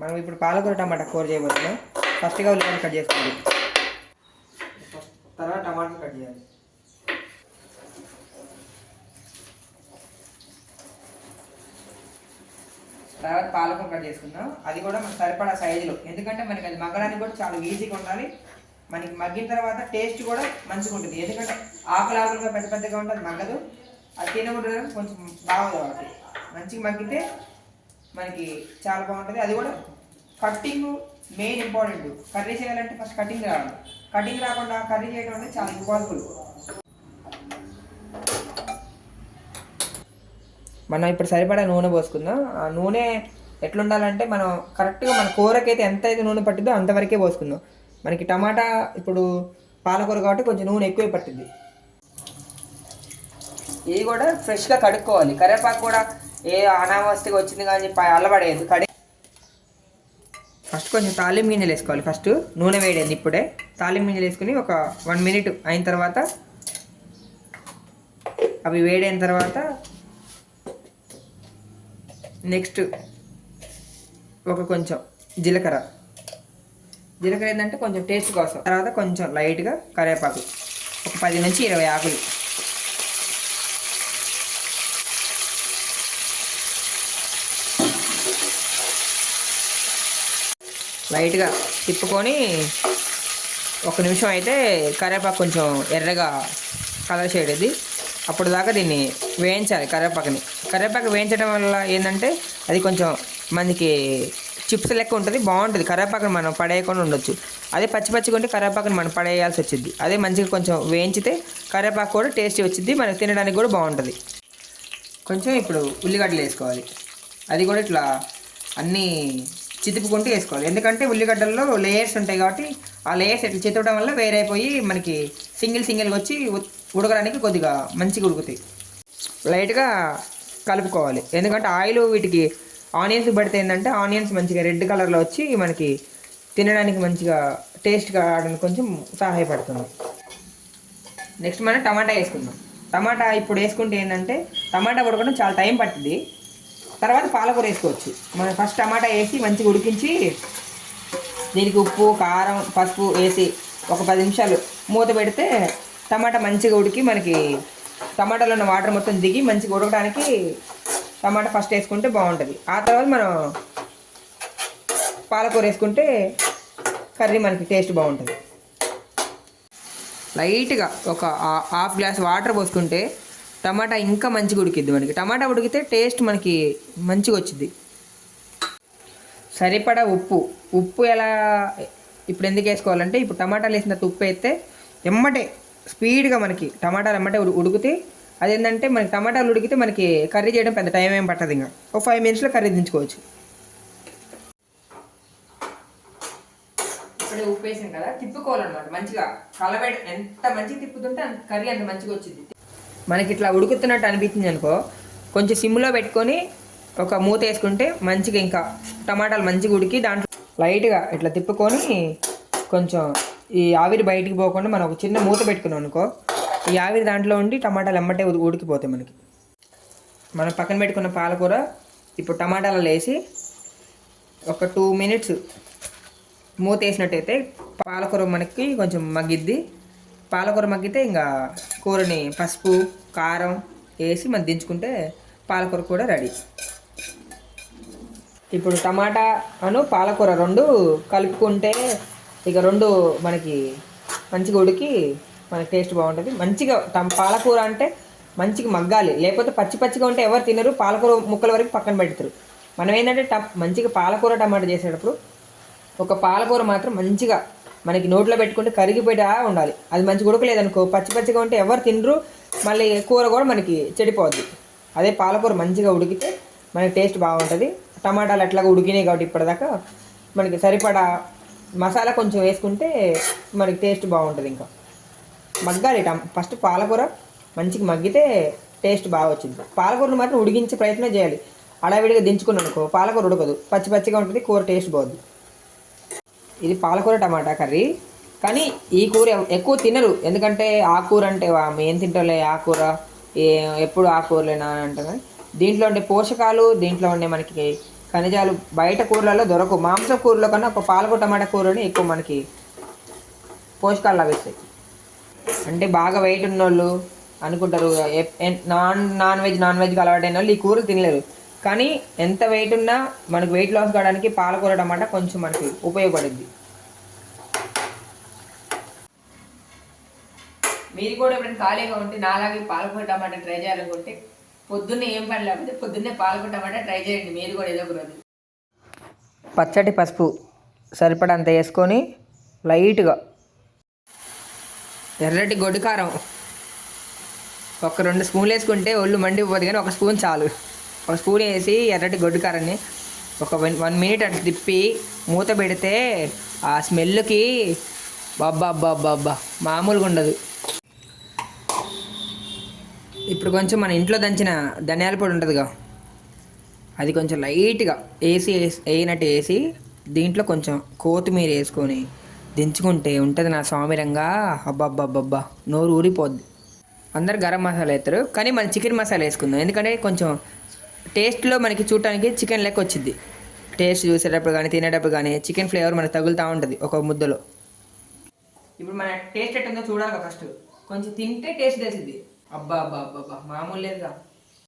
మనం ఇప్పుడు పాలకూర టమాటా కూర చేయబోతున్నాం. ఫస్ట్గా ఉల్లిగడ్డ కట్ చేసుకోండి, తర్వాత టమాటాలు కట్ చేయాలి. తర్వాత పాలకూర కట్ చేసుకుందాం. అది కూడా మనకు సరిపడా సైజులో, ఎందుకంటే మనకి అది మగ్గడానికి కూడా చాలా ఈజీగా ఉండాలి. మనకి మగ్గిన తర్వాత టేస్ట్ కూడా మంచిగా ఉంటుంది, ఎందుకంటే ఆకులుగా పెద్ద పెద్దగా ఉంటుంది, మగ్గదు. అది తినకుండా కొంచెం బాగుంది కాబట్టి మంచిగా మగ్గితే మనకి చాలా బాగుంటుంది. అది కూడా కట్టింగ్ మెయిన్ ఇంపార్టెంట్. కర్రీ చేయాలంటే ఫస్ట్ కటింగ్ రావాలి. కటింగ్ రాకుండా కర్రీ చేయడం అంటే చాలా ఇంపాసిబుల్. మనం ఇప్పుడు సరిపడా నూనె పోసుకుందాం. ఆ నూనె ఎట్లుండాలంటే మనం కరెక్ట్గా మన కూరకైతే ఎంత అయితే నూనె పట్టిందో అంతవరకే పోసుకుందాం. మనకి టమాటా ఇప్పుడు పాలకూర కాబట్టి కొంచెం నూనె ఎక్కువ పట్టింది. ఇది కూడా ఫ్రెష్గా కడుక్కోవాలి. కరివేపాకు కూడా ఏ అనావస్థగా వచ్చింది కానీ అల్లబడేది కడి. ఫస్ట్ కొంచెం తాలింపు గింజలు వేసుకోవాలి. ఫస్ట్ నూనె వేడేది ఇప్పుడే తాలింపు గింజలు వేసుకుని ఒక 1 minute అయిన తర్వాత, అవి వేడైన తర్వాత నెక్స్ట్ ఒక కొంచెం జీలకర్ర ఏంటంటే కొంచెం టేస్ట్ కోసం. తర్వాత కొంచెం లైట్గా కరివేపాకు, ఒక 10 నుంచి 20 ఆకులు. లైట్గా తిప్పుకొని 1 నిమిషం అయితే కరివేపాకు కొంచెం ఎర్రగా కలర్ చేయడది. అప్పుడు దాకా దీన్ని వేయించాలి. కరివేపాకు వేయించడం వల్ల ఏంటంటే అది కొంచెం మనకి చిప్స్ లెక్క ఉంటుంది, బాగుంటుంది. కరివేపాకుని మనం పడేయకుండా ఉండొచ్చు. అదే పచ్చిగా ఉంటే కరివేపాకుని మనం పడేయాల్సి వచ్చింది. అదే మంచిగా కొంచెం వేయించితే కరివేపాకు కూడా టేస్టీ వచ్చింది, మనకు తినడానికి కూడా బాగుంటుంది. కొంచెం ఇప్పుడు ఉల్లిగడ్డలు వేసుకోవాలి. అది కూడా ఇట్లా అన్నీ చితుపుకుంటూ వేసుకోవాలి, ఎందుకంటే ఉల్లిగడ్డల్లో లేయర్స్ ఉంటాయి కాబట్టి ఆ లేయర్స్ ఇట్లా చితవడం వల్ల వేరైపోయి మనకి సింగిల్గా వచ్చి ఉడకడానికి కొద్దిగా మంచిగా ఉడుకుతాయి. లైట్గా కలుపుకోవాలి, ఎందుకంటే ఆయిల్ వీటికి ఆనియన్స్ పడితే ఏంటంటే ఆనియన్స్ మంచిగా రెడ్ కలర్లో వచ్చి మనకి తినడానికి మంచిగా టేస్ట్ కావడానికి కొంచెం సహాయపడుతుంది. నెక్స్ట్ మనం టమాటా వేసుకుందాం. టమాటా ఇప్పుడు వేసుకుంటే ఏంటంటే టమాటా ఉడకడం చాలా టైం పట్టింది. తర్వాత పాలకూర వేసుకోవచ్చు. మనం ఫస్ట్ టమాటా వేసి మంచిగా ఉడికించి దీనికి ఉప్పు, కారం, పసుపు వేసి ఒక 10 నిమిషాలు మూత పెడితే టమాటా మంచిగా ఉడికి మనకి టమాటాలో ఉన్న వాటర్ మొత్తం దిగి మంచిగా ఉడకడానికి టమాటా ఫస్ట్ వేసుకుంటే బాగుంటుంది. ఆ తర్వాత మనం పాలకూర వేసుకుంటే కర్రీ మనకి టేస్ట్ బాగుంటుంది. లైట్గా ఒక 1/2 గ్లాస్ వాటర్ పోసుకుంటే టమాటా ఇంకా మంచిగా ఉడికిద్ది. మనకి టమాటా ఉడికితే టేస్ట్ మనకి మంచిగా వచ్చింది. సరిపడా ఉప్పు ఎలా ఇప్పుడు ఎందుకు వేసుకోవాలంటే ఇప్పుడు టమాటాలు వేసిన తర్వాత ఉప్పు వేస్తే ఎమ్మటే స్పీడ్గా మనకి టమాటాలు ఎమ్మటే ఉడికితే అదేంటంటే మనకి టమాటాలు ఉడికితే మనకి కర్రీ చేయడం పెద్ద టైం ఏం పట్టదు. ఇంకా ఒక 5 minutesలో కర్రీ దించుకోవచ్చు. ఇప్పుడే ఉప్పు వేసాం కదా, తిప్పుకోవాలన్నమాట. మంచిగా కలబెట్టి ఎంత మంచిగా తిప్పుతుంటే కర్రీ అంత మంచిగా వచ్చింది. మనకి ఇట్లా ఉడుకుతున్నట్టు అనిపించింది అనుకో, కొంచెం సిమ్లో పెట్టుకొని ఒక మూత వేసుకుంటే మంచిగా ఇంకా టమాటాలు మంచిగా ఉడికి దాంట్లో లైట్గా ఇట్లా తిప్పుకొని కొంచెం ఈ ఆవిరి బయటికి పోకుండా మనం ఒక చిన్న మూత పెట్టుకున్నాం అనుకో, ఈ ఆవిరి దాంట్లో ఉండి టమాటాలు ఎమ్మటే ఉడికిపోతాయి. మనకి మనం పక్కన పెట్టుకున్న పాలకూర ఇప్పుడు టమాటాలలో వేసి ఒక 2 minutes మూత వేసినట్టయితే పాలకూర మనకి కొంచెం మగ్గిద్ది. పాలకూర మగ్గితే ఇంకా కూరని పసుపు, కారం వేసి మనం దించుకుంటే పాలకూర కూడా రెడీ. ఇప్పుడు టమాటా పాలకూర 2 కలుపుకుంటే ఇక 2 మనకి మంచిగా ఉడికి మనకి టేస్ట్ బాగుంటుంది. మంచిగా పాలకూర అంటే మంచిగా మగ్గాలి, లేకపోతే పచ్చిగా ఉంటే ఎవరు తినరు. పాలకూర ముక్కల వరకు పక్కన పెడతారు. మనం ఏంటంటే మంచిగా పాలకూర టమాటా చేసేటప్పుడు ఒక పాలకూర మాత్రం మంచిగా మనకి నోట్లో పెట్టుకుంటే కరిగిపోయేలా ఉండాలి. అది మంచిగా ఉడకలేదనుకో, పచ్చిగా ఉంటే ఎవరు తినరు, మళ్ళీ కూర కూడా మనకి చెడిపోద్ది. అదే పాలకూర మంచిగా ఉడికితే మనకి టేస్ట్ బాగుంటుంది. టమాటాలు అట్లాగా ఉడికినాయి కాబట్టి ఇప్పటిదాకా మనకి సరిపడా మసాలా కొంచెం వేసుకుంటే మనకి టేస్ట్ బాగుంటుంది. ఇంకా మగ్గాలి ఫస్ట్ పాలకూర మంచిగా మగ్గితే టేస్ట్ బాగా వచ్చింది. పాలకూరను మాత్రం ఉడికించే ప్రయత్నం చేయాలి. అడావిడిగా దించుకున్నాను అనుకో పాలకూర ఉడకదు, పచ్చిగా ఉంటుంది, కూర టేస్ట్ బాగుంది. ఇది పాలకూర టమాటా కర్రీ. కానీ ఈ కూర ఎక్కువ తినరు, ఎందుకంటే ఆకుకూర అంటే ఏం తింటారులే ఆకుకూర, ఎప్పుడు ఆకుకూరలేనా అని అంటారు. దీంట్లో ఉండే పోషకాలు, దీంట్లో ఉండే మనకి ఖనిజాలు బయట కూరలలో దొరకవు. మాంసం కూరలో కన్నా ఒక పాలకూర టమాటా కూరని ఎక్కువ మనకి పోషకాలు లభిస్తాయి. అంటే బాగా వెయిట్ ఉన్నోళ్ళు అనుకుంటారు నాన్ వెజ్కి అలవాటైన వాళ్ళు ఈ కూరలు తినలేరు. కానీ ఎంత వెయిట్ ఉన్నా మనకు వెయిట్ లాస్ కావడానికి పాలకూర టమాటా కొంచెం మనకి ఉపయోగపడుద్ది. మీరు కూడా ఎప్పుడైనా ఖాళీగా ఉంటే నాలాగే పాలకూర టమాటా ట్రై చేయాలనుకుంటే పొద్దున్నే ఏం పని లేకపోతే పొద్దున్నే పాలకూర టమాటా ట్రై చేయండి మీరు కూడా ఏదో ఒక రోజు. పచ్చటి పసుపు సరిపడంత వేసుకొని లైట్గా ఎర్రటి గొడ్డు కారం ఒక 2 స్పూన్లు వేసుకుంటే ఒళ్ళు మండిపోతుంది, కానీ 1 స్పూన్ చాలు. 1 స్పూన్ వేసి ఎర్రటి గొడ్డు కారాన్ని ఒక 1 మినిట్ అట్లా తిప్పి మూత పెడితే ఆ స్మెల్కి బాబ్బా మామూలుగా ఉండదు. ఇప్పుడు కొంచెం మన ఇంట్లో దంచిన ధనియాల పొడి ఉంటుందిగా, అది కొంచెం లైట్గా వేసినట్టు వేసి దీంట్లో కొంచెం కొత్తిమీర వేసుకొని దించుకుంటే ఉంటుంది నా స్వామిరంగా. అబ్బబ్బబ్బబ్బా నోరు ఊరిపోద్ది. అందరు గరం మసాలా వేస్తారు, కానీ మనం చికెన్ మసాలా వేసుకుందాం. ఎందుకంటే కొంచెం టేస్ట్లో మనకి చూడటానికి చికెన్ లెక్క వచ్చింది. టేస్ట్ చూసేటప్పుడు కానీ తినేటప్పుడు కానీ చికెన్ ఫ్లేవర్ మనకు తగులుతూ ఉంటుంది ఒక ముద్దలో. ఇప్పుడు మన టేస్ట్ ఎట్టుందో చూడాలి ఫస్ట్, కొంచెం తింటే టేస్ట్ తెలిసింది. అబ్బా అబ్బా అబ్బా మామూలు లేదుగా.